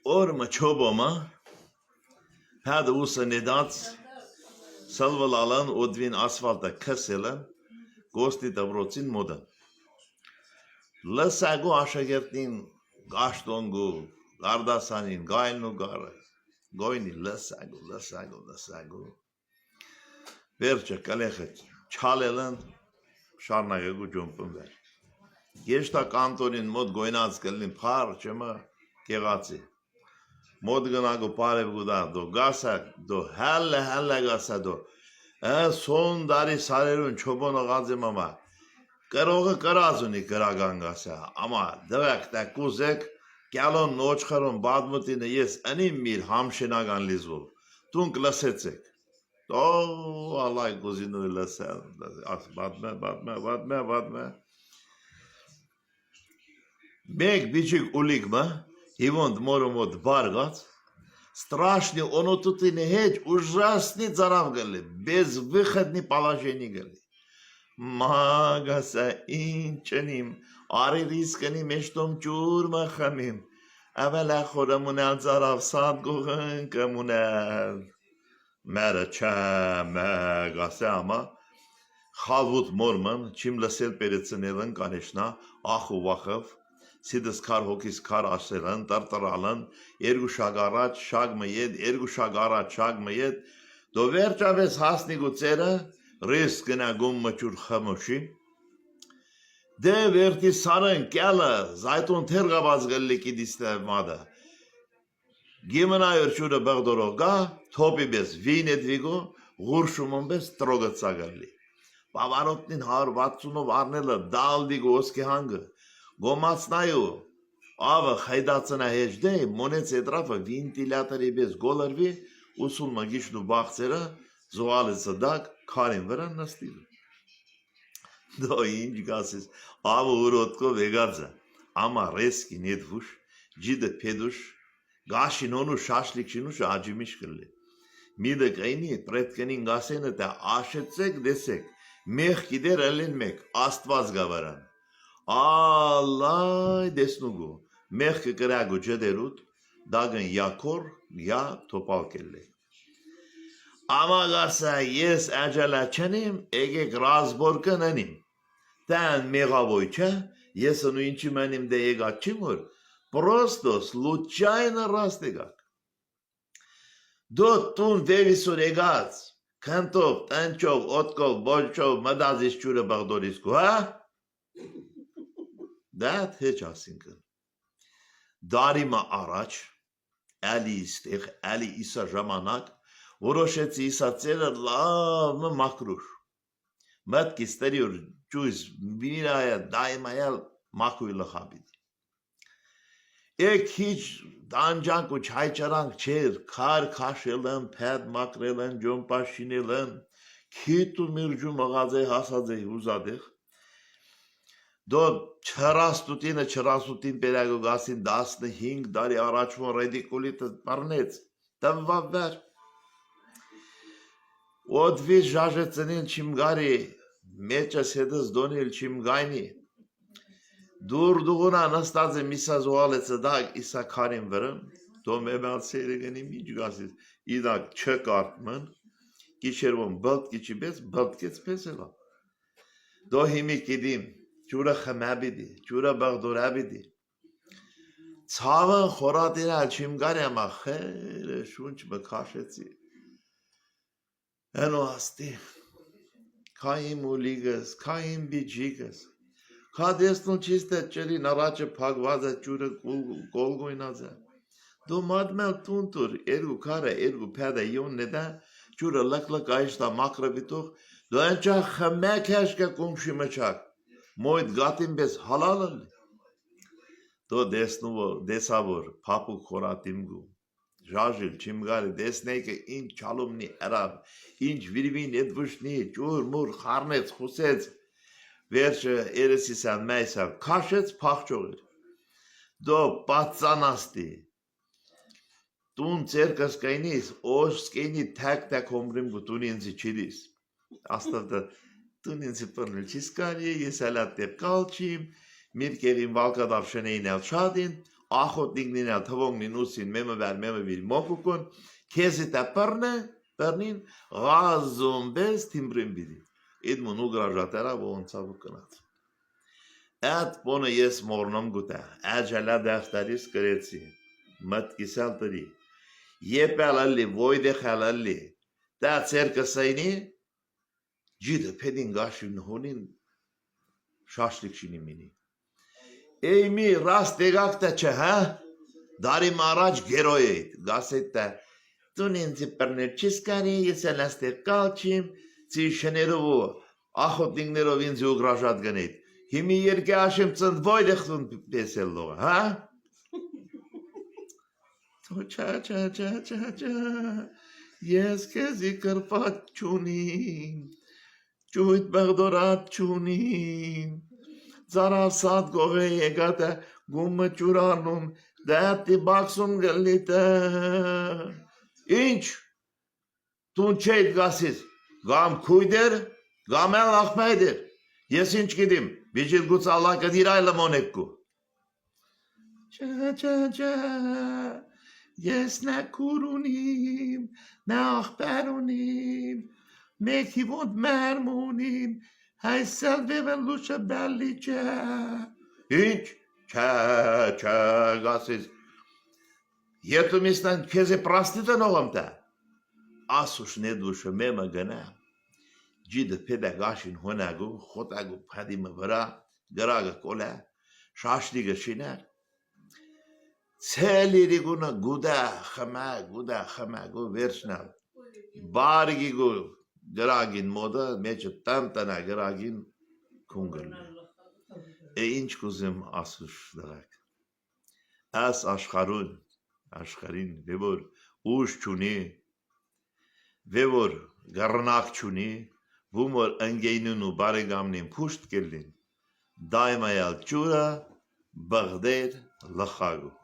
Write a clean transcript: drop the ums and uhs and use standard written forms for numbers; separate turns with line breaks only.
Orma çobama hadi usa nedat salval alan odvin asfalta keselan gosti davrotin moda. Lasago aşagertin gaştongu gardasanin gaynlu gara goyni lasago verçe kalexet çalelan şarnagegu jompun ver. Geçta kantonin mod goynaz gelin parçama gegatsi. Mod gnago parev guda do gasa do helle gasa do. Son dari sarerun çobono gazimama. Karoga karazuni karagangasa. Ama devek te kuzek galon noçkarun badmutine yes anim mil hamşinagan lizul. Tunk lasetsek. Oh Allah kuzinu lasa. Badme. Beg biçik uligma. Ивон моромот баргат, страшный оно тут и не хеч, ужасный зарав гали, безвыходный положение гали. Магаса инчаним, ари рискани мештом чурма хамим, авела хорамунал зарав сад гуган камунал. Мэра ча магаса ама, халвут морман, чим ласел переценелан, конечно, аху вахав, Sidas kar hokis kar aselan tartaralan ergu shagarat shagmayed ergu shagarat shagmayed do verchaves hasni gutsera risk na gummachur khamoshi de verti saran kala zayton tergabaz galli ki distemada gimana erchuda bagdoroga topi bes vinet vigo gurshumon bes trogatsa galli pavarotnin har vatsuno varnela daldigo oske hanga Gomatsnayu, ava haydatsana hejde, monets etrafa ventilatori bez golarvi, usulma gishnu baxtsera, zoale sadak, karin veran nastil. Do inj gasis, ava urotko vegadza, ama reski nedvush, jide pedush, gashinonu shashlikshinu ajimiş kırlı. Mide kayni pretkenin gasene te aşetsek desek, meh gider elinmek, astvaz gavaran. Allah desnugu mehke kerago cederut dagın yakor ya topal kelle. Ama gasa yes acele çenim egek razborkan anim. Ten megavoyça yes onu inçimenim de egatçimur. Просто случайно растегак. До тун вевисур егаз. Кантов, танчов, отков, большов, мадазис чура багдориску, ha? That hiç asınkın. Darima araç, eli istih, eli isa jamanak, uroşetsi isa çeler lavmı makruş. Mat kisteriyor, cüz binaya daimayal makuyla habid. Ek hiç dancan ku çay çarank çer, kar kaşelan, ped makrelan, jompa şinelan, kitu mircu mağaze hasadze uzadeh. Do չարասուտին պերագոգասին 15 տարի առաջվա ռեդիկուլիտը պարնեց, տվավվեր, ոդվի ժաժեցնին չիմգարի, մեջս հետս դոնիլ չիմգայնի, դուր դուղունա նստած է միսա զուալեցը դակ իսա քարին վրն, դո մեբալ սերեգնի միջ գասից, իդակ չկարտմն, գիշերվոն բլտ գիչի պես, բլտ կեց պես էլա, դո հիմի կիդիմ, Çura xemabidi, çura bagdorabidi. Çavan xoradira çimgari ama xere şunç be kaşetsi. Eno asti. Kayim uligas, kayim bijigas. Kadeston çiste çeli naraçı pagvaza çura golgoynaza. Do madmel tuntur ergu kara ergu peda yon neden çura laklak ayışta makrabitok. Do ença xemek heşke kumşimeçak. Moid gatim bez halal. To desnuvo desavor papu khoratimgu. Jajil chimgari desneke in chalumni arab inch virvin edvushni chur mur kharnets khusets verche eresisan meysar kashets pakhchogir. Do patsanasti. Tun cerkas kainis oskeni tak omrim gutuninzi chidis. Astavda Tuninsi părnul ciscanie, e salat de calcium, mirkerin valkadav şeneyn el şadin, ախոտնիկնին ալ թվոնգնին ուսին մեմը վիր մոկուկուն քեզի տա պռնին ղազում բես թիմբրին բիդի իդմուն ու գրաժատերա ոնցավու կնած այդ բոնը ես մորնում գուտա աջալա դախտարիս կրեցի մտքիսալ տրի եպալալի ոյդե խալալի դա ցերկսայնի ջիդը փեդին գաշին հոնին շաշլիկ շինի մինի Էյմի ռաստ եղակտա չէ, հա? Դարիմ առաջ գերոյ էիդ, գասետ տա, տուն ինձի պրներ չիս կարի, ես էլ աստեղ կալչիմ, ծի շներով ու ախոտնիկներով ինձի ու գրաժատ գնեիդ, հիմի երկի աշիմ ծնդվոյ դեղտուն պեսել լողը, հա? Չա, ես կեզի կրպատ չունիմ, ճույտ բաղդորատ չունիմ, Զարավսատ գողե եկատը գումը ճուրանում, դատի բաքսում գլիտը, ինչ, տուն չեիտ գասից, գամ կույդեր, գամ էլ աղմայդեր, ես ինչ գիդիմ, բիջիլ գուց ալլա կդիր այլը մոնեկկու։ Չա, ես նա կուր ունիմ, նա աղբար ունիմ, մեկի ոնդ մերմ ունիմ, Հայսել վևեն լուշը բալի չա։ Ինչ, չա, գասից, ետում իսնան կեզի պրաստիտը նողամ տա։ Ասուշ նեդուշը մեմը գնա, ջիդը պեդա գաշին հոնագու, խոտագու պադիմը վրա, գրագը կոլա, շաշլիգը շինար, ցելիրի գունը գուդա խմագու վերջնալ, բարգի գու, գրագին մոդը մեջը տանտանա գրագին կունգլ ինչ կուզեմ ասուշ դրակ աս աշխարին վեվոր ուշ չունի վեվոր գռնակ չունի բումոր ընգեյնուն ու բարեգամնին փուշտ կելին դայմայալ ճուրա բղդեր լխագու